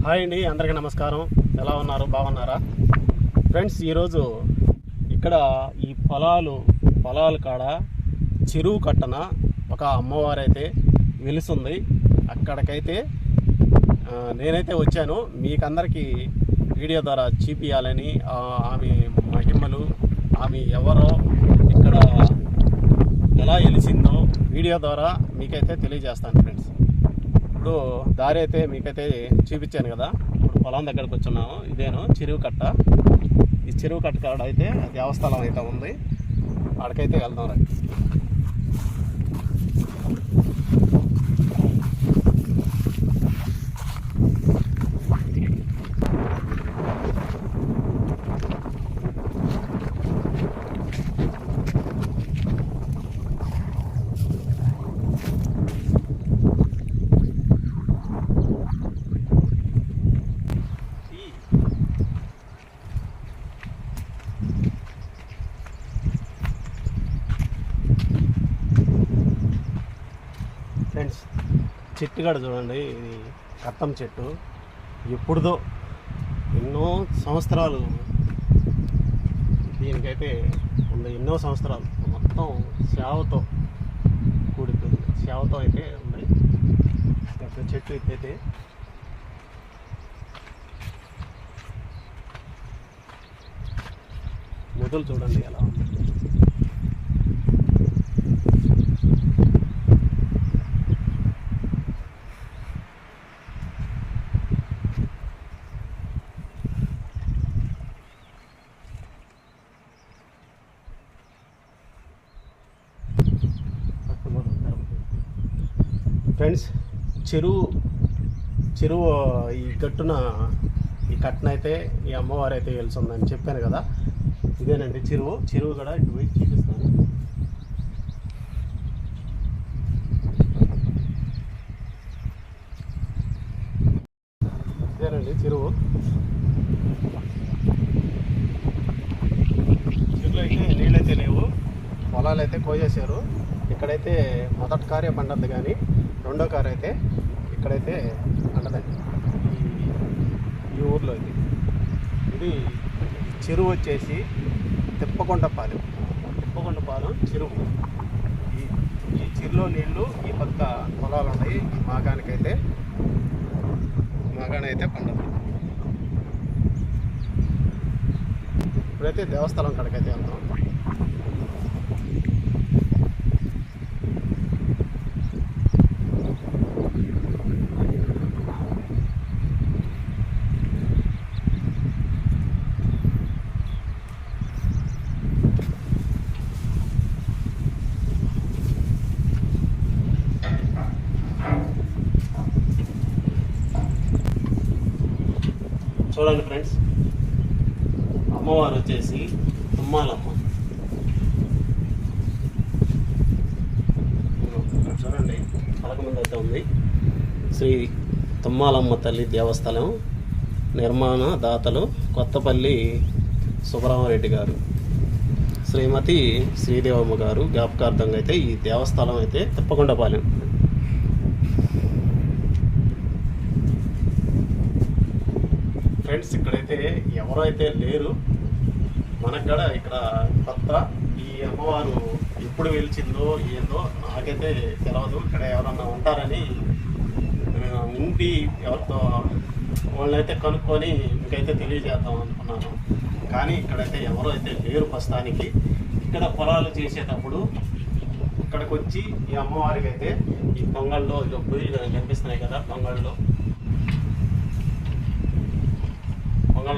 Hi అండి, అందరికీ నమస్కారం. ఎలా ఉన్నారు? బాగున్నారా ఫ్రెండ్స్? ఈరోజు ఇక్కడ ఈ పొలాల కాడ చెరువు కట్టన ఒక అమ్మవారు అయితే వెలుస్తుంది. అక్కడికైతే నేనైతే వచ్చాను. మీకందరికీ వీడియో ద్వారా చూపించాలని, ఆమె మహిమలు, ఆమె ఎవరో, ఇక్కడ ఎలా వెలిసిందో వీడియో ద్వారా మీకైతే తెలియజేస్తాను ఫ్రెండ్స్. ఇప్పుడు దారి అయితే మీకైతే చూపించాను కదా. ఇప్పుడు పొలం దగ్గరకు వచ్చున్నాము. ఇదేను చెరువు కట్ట. ఈ చెరువు కట్ట కాడ అయితే దేవస్థానం అయితే ఉంది. అక్కడికైతే వెళ్దాం రండి. ఫ్రెండ్స్, చెట్టు కాడ చూడండి. ఇది కట్టం చెట్టు. ఎప్పుడుదో ఎన్నో సంవత్సరాలు దీనికైతే ఉంది. ఎన్నో సంవత్సరాలు మొత్తం సేవతో కూడిపోయింది. సేవతో అయితే ఉంది పెద్ద చెట్టు. అయితే మొదలు చూడండి ఎలా ఉంది. ఫ్రెండ్స్, చెరువు ఈ గట్టున ఈ కట్టనైతే ఈ అమ్మవారు అయితే వెళ్తుందని చెప్పాను కదా. ఇదేనండి చెరువు కూడా ఇటు పోయి చూపిస్తాను. ఇదేనండి చెరువులో అయితే నీళ్ళైతే లేవు. పొలాలు అయితే కోసేశారు. ఇక్కడైతే మొదటి కారే పండద్దు, కానీ రెండో కారు అయితే ఇక్కడైతే పండదండి. ఈ ఊర్లో ఇది చెరువు వచ్చేసి తిప్పకొండపాలెం చెరువు. ఈ చెరువులో నీళ్లు ఈ పక్క పొలాలు ఉన్నాయి. ఈ మాగానైతే పండదు. ఇప్పుడైతే దేవస్థానం కాడికైతే వెళ్తాం. చూడండి ఫ్రెండ్స్, అమ్మవారు వచ్చేసి తుమ్మాలమ్మ. చూడండి, పలకమంది అయితే ఉంది. శ్రీ తుమ్మాలమ్మ తల్లి దేవస్థానం నిర్మాణ దాతలు కొత్తపల్లి సుబ్రహ్మరెడ్డి గారు, శ్రీమతి శ్రీదేవమ్మ గారు జ్ఞాపకార్థంగా అయితే ఈ దేవస్థానం అయితే తిప్పకొండపాలెం. ఫ్రెండ్స్, ఇక్కడైతే ఎవరో అయితే లేరు. మనకు కూడా ఇక్కడ కొత్త. ఈ అమ్మవారు ఎప్పుడు వెలిచిందో ఏందో నాకైతే తెలియదు. ఇక్కడ ఎవరన్నా ఉంటారని ఉండి ఎవరితో వాళ్ళైతే కనుక్కొని మీకైతే తెలియజేద్దాం అనుకున్నాను. కానీ ఇక్కడైతే ఎవరో అయితే లేరు ప్రస్తుతానికి. ఇక్కడ పొలాలు చేసేటప్పుడు ఇక్కడికి వచ్చి ఈ అమ్మవారికి అయితే ఈ పొంగల్లో పొయ్యిలు కనిపిస్తున్నాయి కదా, పొంగళ్ళు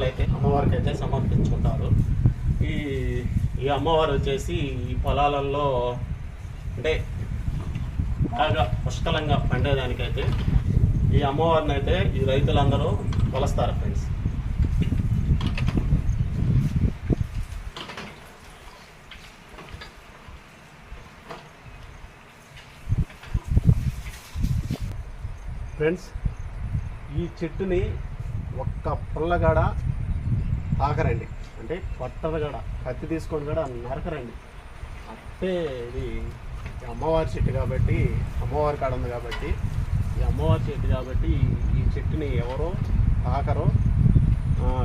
అయితే అమ్మవారికి అయితే సమర్పించుకుంటారు. ఈ అమ్మవారు వచ్చేసి ఈ పొలాలలో అంటే బాగా పుష్కలంగా పండేదానికైతే ఈ అమ్మవారిని అయితే ఈ రైతులందరూ కొలుస్తారు ఫ్రెండ్స్. ఈ చెట్టుని ఒక్క పుల్లగాడ తాకరండి, అంటే పట్టదగాడ కత్తి తీసుకొని కూడా నరకరండి. అంటే ఇది అమ్మవారి చెట్టు కాబట్టి, అమ్మవారి కాడ ఉంది కాబట్టి, ఈ అమ్మవారి చెట్టు కాబట్టి ఈ చెట్టుని ఎవరో తాకరు,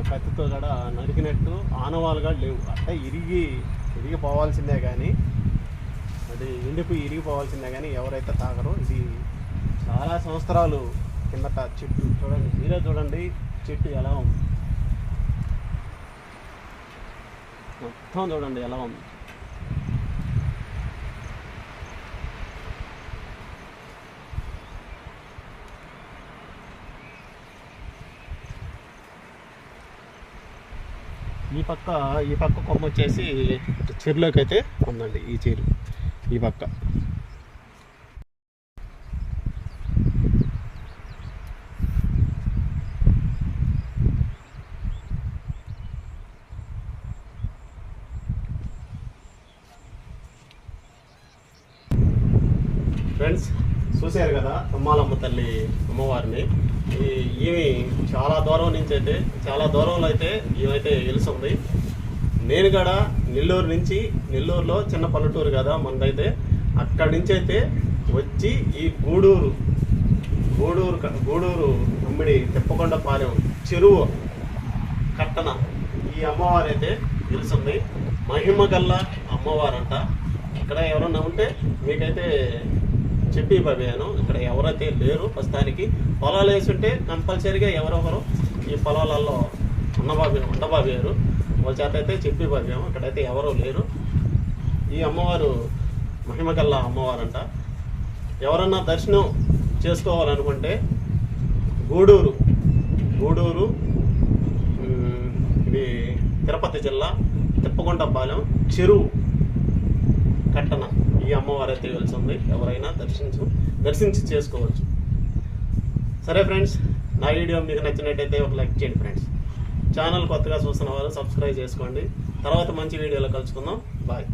కత్తితో కూడా నరికినట్టు ఆనవాలుగా లేవు. అంటే ఇరిగిపోవాల్సిందే కానీ, అది ఎండిపోయి ఇరిగిపోవాల్సిందే కానీ ఎవరైతే తాకరో. ఇది చాలా సంవత్సరాలు కిందట చెట్టు. చూడండి, మీరే చూడండి చెట్టు ఎలా ఉంది, మొత్తం చూడండి ఎలా ఉంది. ఈ పక్క కొమ్మ వచ్చేసి చెరులోకి అయితే ఉందండి. ఈ చెరు ఈ పక్క. ఫ్రెండ్స్, చూశారు కదా తుమ్మాలమ్మ తల్లి అమ్మవారిని. ఈమె చాలా దూరం నుంచి అయితే, చాలా దూరంలో అయితే ఈమెతే వెలుస్తుంది. నేను కూడా నెల్లూరులో చిన్న పల్లెటూరు కదా మనదైతే, అక్కడి నుంచి అయితే వచ్చి ఈ గూడూరు అమ్మిడి తిప్పకొండపాలెం చెరువు కట్టన ఈ అమ్మవారు అయితే వెలుస్తుంది. మహిమ గల్ల అమ్మవారంట. ఇక్కడ ఎవరన్నా ఉంటే మీకైతే చెప్పి పంపాను. ఇక్కడ ఎవరైతే లేరు ప్రస్తుతానికి. పొలాలు వేసుంటే కంపల్సరీగా ఎవరొకరు ఈ పొలాలలో ఉండబాబారు వాళ్ళ చేత అయితే చెప్పి పంపాము. ఇక్కడైతే ఎవరూ లేరు. ఈ అమ్మవారు మహిమగల్ల అమ్మవారంట. ఎవరన్నా దర్శనం చేసుకోవాలనుకుంటే గూడూరు ఇది తిరుపతి జిల్లా తిప్పకొండపాలెం చెరువు కట్టన ఈ అమ్మవారు అయితే వెళ్తుంది. ఎవరైనా దర్శించి చేసుకోవచ్చు. సరే ఫ్రెండ్స్, నా వీడియో మీకు నచ్చినట్టయితే ఒక లైక్ చేయండి ఫ్రెండ్స్. ఛానల్ కొత్తగా చూస్తున్న వాళ్ళు సబ్స్క్రైబ్ చేసుకోండి. తర్వాత మంచి వీడియోలో కలుసుకుందాం. బాయ్.